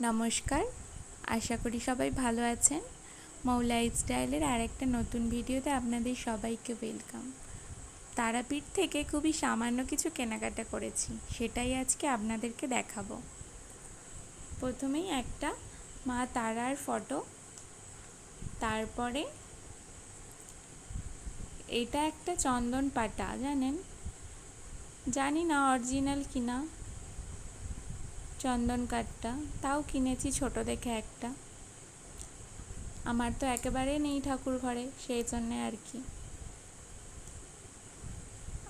নমস্কার, আশা করি সবাই ভালো আছেন। মৌ লাইফস্টাইলের আরেকটা নতুন ভিডিওতে আপনাদের সবাইকে ওয়েলকাম। তারাপীঠ থেকে খুবই সামান্য কিছু কেনাকাটা করেছি, সেটাই আজকে আপনাদেরকে দেখাবো। প্রথমেই একটা মা তারার ফটো, তারপরে এটা একটা চন্দন পাটা, জানি না অরিজিনাল কিনা চন্দন কাঠটা, তাও কিনেছি ছোট দেখে একটা। আমার তো একেবারে নেই ঠাকুর ঘরে, সেই জন্যে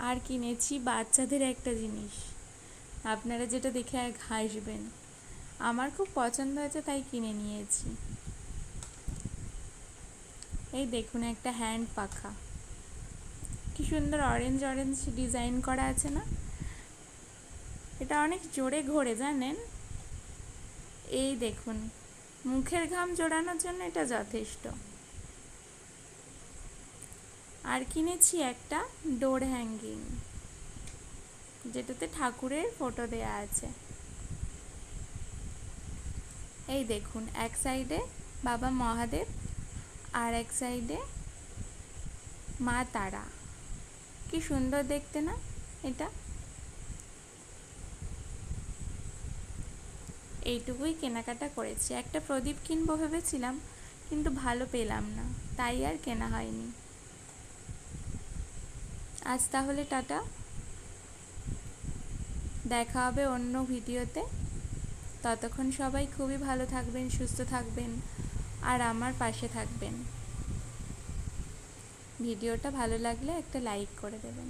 আর কিনেছি বাচ্চাদের একটা জিনিস, আপনারা যেটা দেখে এক হাসবেন। আমার খুব পছন্দ হয়েছে তাই কিনে নিয়েছি। এই দেখুন, একটা হ্যান্ড পাখা, কি সুন্দর অরেঞ্জ অরেঞ্জ ডিজাইন করা আছে না? এটা অনেক জোরে ঘোরে জানেন। এই দেখুন, মুখের ঘাম জোড়ানোর জন্য এটা যথেষ্ট। আর কিনেছি একটা ডোর হ্যাঙ্গিং, যেটাতে ঠাকুরের ফটো দেয়া আছে। এই দেখুন, এক সাইডে বাবা মহাদেব আর এক সাইডে মা তারা, কি সুন্দর দেখতে না এটা? এইটুকুই কেনাকাটা করেছি। একটা প্রদীপ কিনবো ভেবেছিলাম, কিন্তু ভালো পেলাম না, তাই আর কেনা হয়নি। আজ তাহলে টাটা, দেখা হবে অন্য ভিডিওতে। ততক্ষণ সবাই খুবই ভালো থাকবেন, সুস্থ থাকবেন আর আমার পাশে থাকবেন। ভিডিওটা ভালো লাগলে একটা লাইক করে দেবেন।